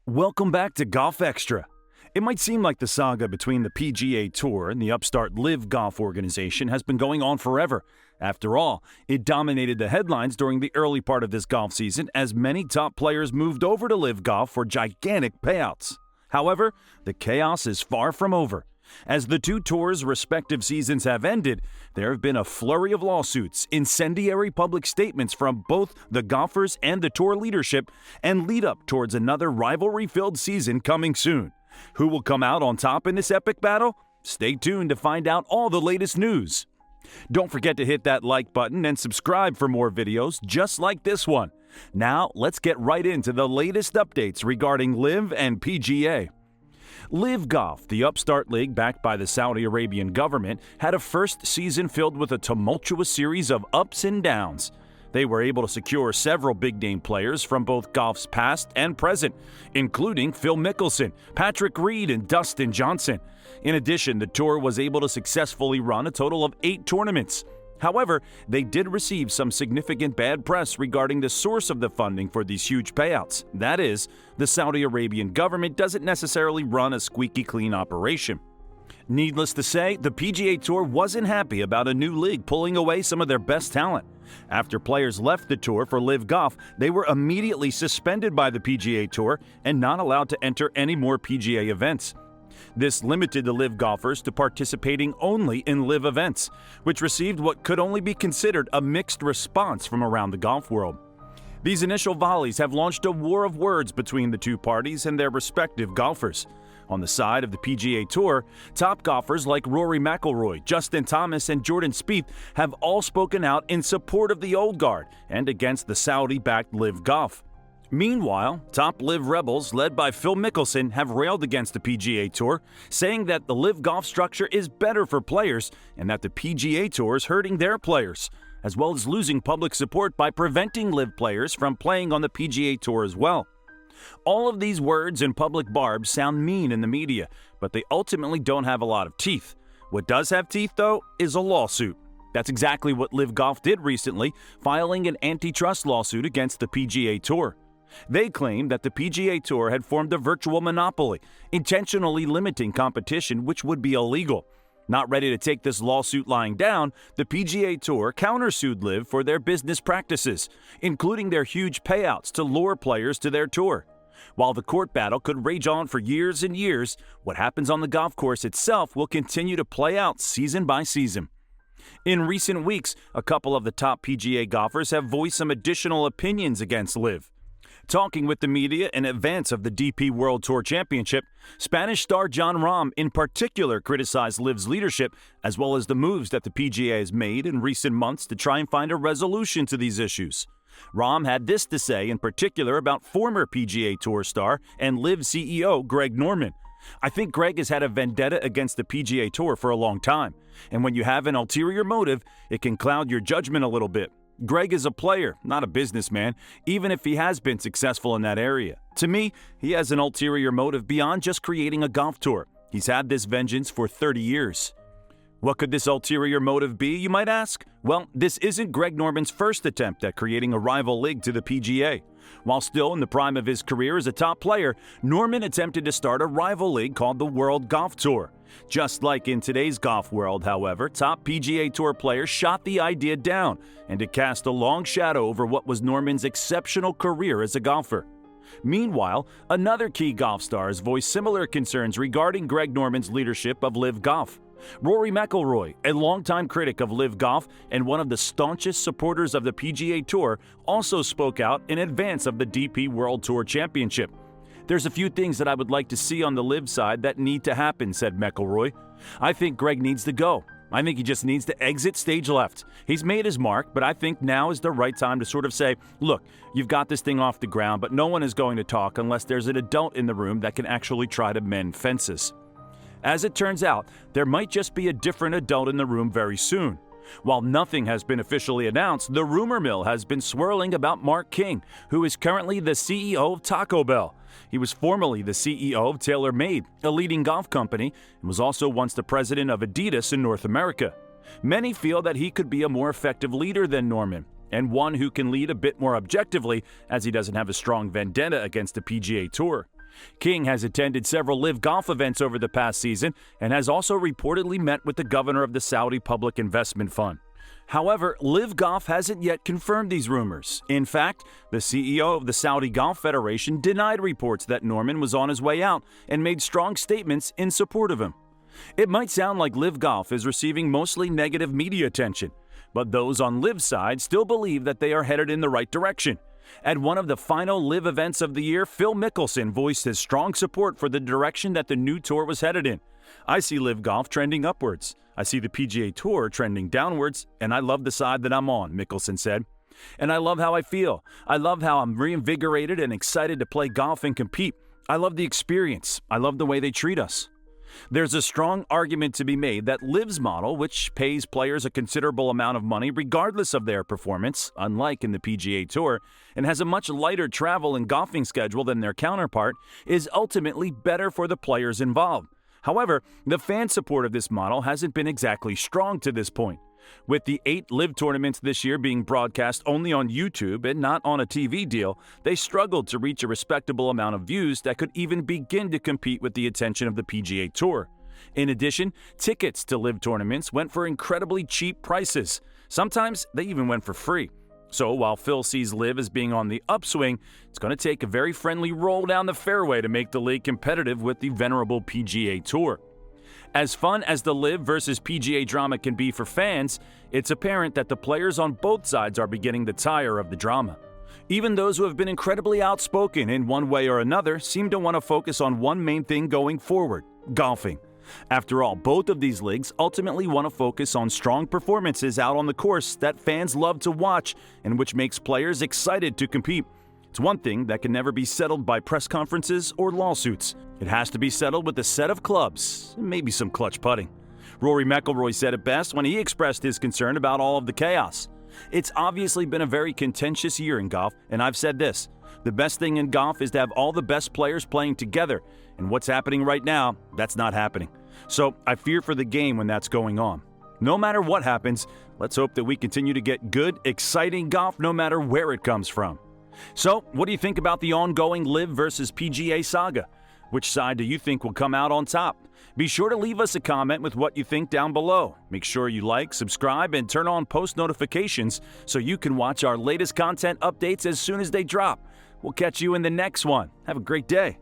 Welcome back to Golf Extra. It might seem like the saga between the PGA Tour and the upstart LIV Golf organization has been going on forever. After all, it dominated the headlines during the early part of this golf season as many top players moved over to LIV Golf for gigantic payouts. However, the chaos is far from over. As the two tours' respective seasons have ended, there have been a flurry of lawsuits, incendiary public statements from both the golfers and the tour leadership, and lead up towards another rivalry-filled season coming soon. Who will come out on top in this epic battle? Stay tuned to find out all the latest news. Don't forget to hit that like button and subscribe for more videos just like this one. Now, let's get right into the latest updates regarding LIV and PGA. LIV Golf, the upstart league backed by the Saudi Arabian government, had a first season filled with a tumultuous series of ups and downs. They were able to secure several big-name players from both golf's past and present, including Phil Mickelson, Patrick Reed, and Dustin Johnson. In addition, the tour was able to successfully run a total of 8 tournaments. However, they did receive some significant bad press regarding the source of the funding for these huge payouts. That is, the Saudi Arabian government doesn't necessarily run a squeaky clean operation. Needless to say, the PGA Tour wasn't happy about a new league pulling away some of their best talent. After players left the tour for LIV Golf, they were immediately suspended by the PGA Tour and not allowed to enter any more PGA events. This limited the LIV golfers to participating only in LIV events, which received what could only be considered a mixed response from around the golf world. These initial volleys have launched a war of words between the two parties and their respective golfers. On the side of the PGA Tour, top golfers like Rory McIlroy, Justin Thomas, and Jordan Spieth have all spoken out in support of the old guard and against the Saudi-backed LIV Golf. Meanwhile, top LIV rebels led by Phil Mickelson have railed against the PGA Tour, saying that the LIV Golf structure is better for players and that the PGA Tour is hurting their players, as well as losing public support by preventing LIV players from playing on the PGA Tour as well. All of these words and public barbs sound mean in the media, but they ultimately don't have a lot of teeth. What does have teeth, though, is a lawsuit. That's exactly what LIV Golf did recently, filing an antitrust lawsuit against the PGA Tour. They claimed that the PGA Tour had formed a virtual monopoly, intentionally limiting competition, which would be illegal. Not ready to take this lawsuit lying down, the PGA Tour countersued LIV for their business practices, including their huge payouts to lure players to their tour. While the court battle could rage on for years and years, what happens on the golf course itself will continue to play out season by season. In recent weeks, a couple of the top PGA golfers have voiced some additional opinions against LIV. Talking with the media in advance of the DP World Tour Championship, Spanish star Jon Rahm in particular criticized LIV's leadership as well as the moves that the PGA has made in recent months to try and find a resolution to these issues. Rahm had this to say in particular about former PGA Tour star and LIV CEO Greg Norman. "I think Greg has had a vendetta against the PGA Tour for a long time, and when you have an ulterior motive, it can cloud your judgment a little bit. Greg is a player, not a businessman, even if he has been successful in that area. To me, he has an ulterior motive beyond just creating a golf tour. He's had this vengeance for 30 years. What could this ulterior motive be, you might ask? Well, this isn't Greg Norman's first attempt at creating a rival league to the PGA. While still in the prime of his career as a top player, Norman attempted to start a rival league called the World Golf Tour. Just like in today's golf world, however, top PGA Tour players shot the idea down, and it cast a long shadow over what was Norman's exceptional career as a golfer. Meanwhile, another key golf star has voiced similar concerns regarding Greg Norman's leadership of LIV Golf. Rory McIlroy, a longtime critic of LIV Golf and one of the staunchest supporters of the PGA Tour, also spoke out in advance of the DP World Tour Championship. "There's a few things that I would like to see on the LIV side that need to happen," said McIlroy. "I think Greg needs to go. I think he just needs to exit stage left. He's made his mark, but I think now is the right time to sort of say, look, you've got this thing off the ground, but no one is going to talk unless there's an adult in the room that can actually try to mend fences." As it turns out, there might just be a different adult in the room very soon. While nothing has been officially announced, the rumor mill has been swirling about Mark King, who is currently the CEO of Taco Bell. He was formerly the CEO of TaylorMade, a leading golf company, and was also once the president of Adidas in North America. Many feel that he could be a more effective leader than Norman, and one who can lead a bit more objectively as he doesn't have a strong vendetta against the PGA Tour. King has attended several LIV golf events over the past season and has also reportedly met with the governor of the Saudi Public Investment Fund. However, LIV Golf hasn't yet confirmed these rumors. In fact, the CEO of the Saudi Golf Federation denied reports that Norman was on his way out and made strong statements in support of him. It might sound like LIV Golf is receiving mostly negative media attention, but those on LIV's side still believe that they are headed in the right direction. At one of the final LIV events of the year, Phil Mickelson voiced his strong support for the direction that the new tour was headed in. I see LIV Golf trending upwards. I see the PGA Tour trending downwards, and I love the side that I'm on, Mickelson said. And I love how I feel. I love how I'm reinvigorated and excited to play golf and compete. I love the experience. I love the way they treat us. There's a strong argument to be made that LIV's model, which pays players a considerable amount of money regardless of their performance, unlike in the PGA Tour, and has a much lighter travel and golfing schedule than their counterpart, is ultimately better for the players involved. However, the fan support of this model hasn't been exactly strong to this point. With the 8 LIV tournaments this year being broadcast only on YouTube and not on a TV deal, they struggled to reach a respectable amount of views that could even begin to compete with the attention of the PGA Tour. In addition, tickets to LIV tournaments went for incredibly cheap prices. Sometimes they even went for free. So while Phil sees LIV as being on the upswing, it's going to take a very friendly roll down the fairway to make the league competitive with the venerable PGA Tour. As fun as the LIV versus PGA drama can be for fans, it's apparent that the players on both sides are beginning to tire of the drama. Even those who have been incredibly outspoken in one way or another seem to want to focus on one main thing going forward: golfing. After all, both of these leagues ultimately want to focus on strong performances out on the course that fans love to watch and which makes players excited to compete. It's one thing that can never be settled by press conferences or lawsuits. It has to be settled with a set of clubs, and maybe some clutch putting. Rory McIlroy said it best when he expressed his concern about all of the chaos. It's obviously been a very contentious year in golf, and I've said this: the best thing in golf is to have all the best players playing together, and what's happening right now, that's not happening. So I fear for the game when that's going on. No matter what happens, let's hope that we continue to get good, exciting golf no matter where it comes from. So, what do you think about the ongoing LIV versus PGA saga? Which side do you think will come out on top? Be sure to leave us a comment with what you think down below. Make sure you like, subscribe, and turn on post notifications so you can watch our latest content updates as soon as they drop. We'll catch you in the next one. Have a great day.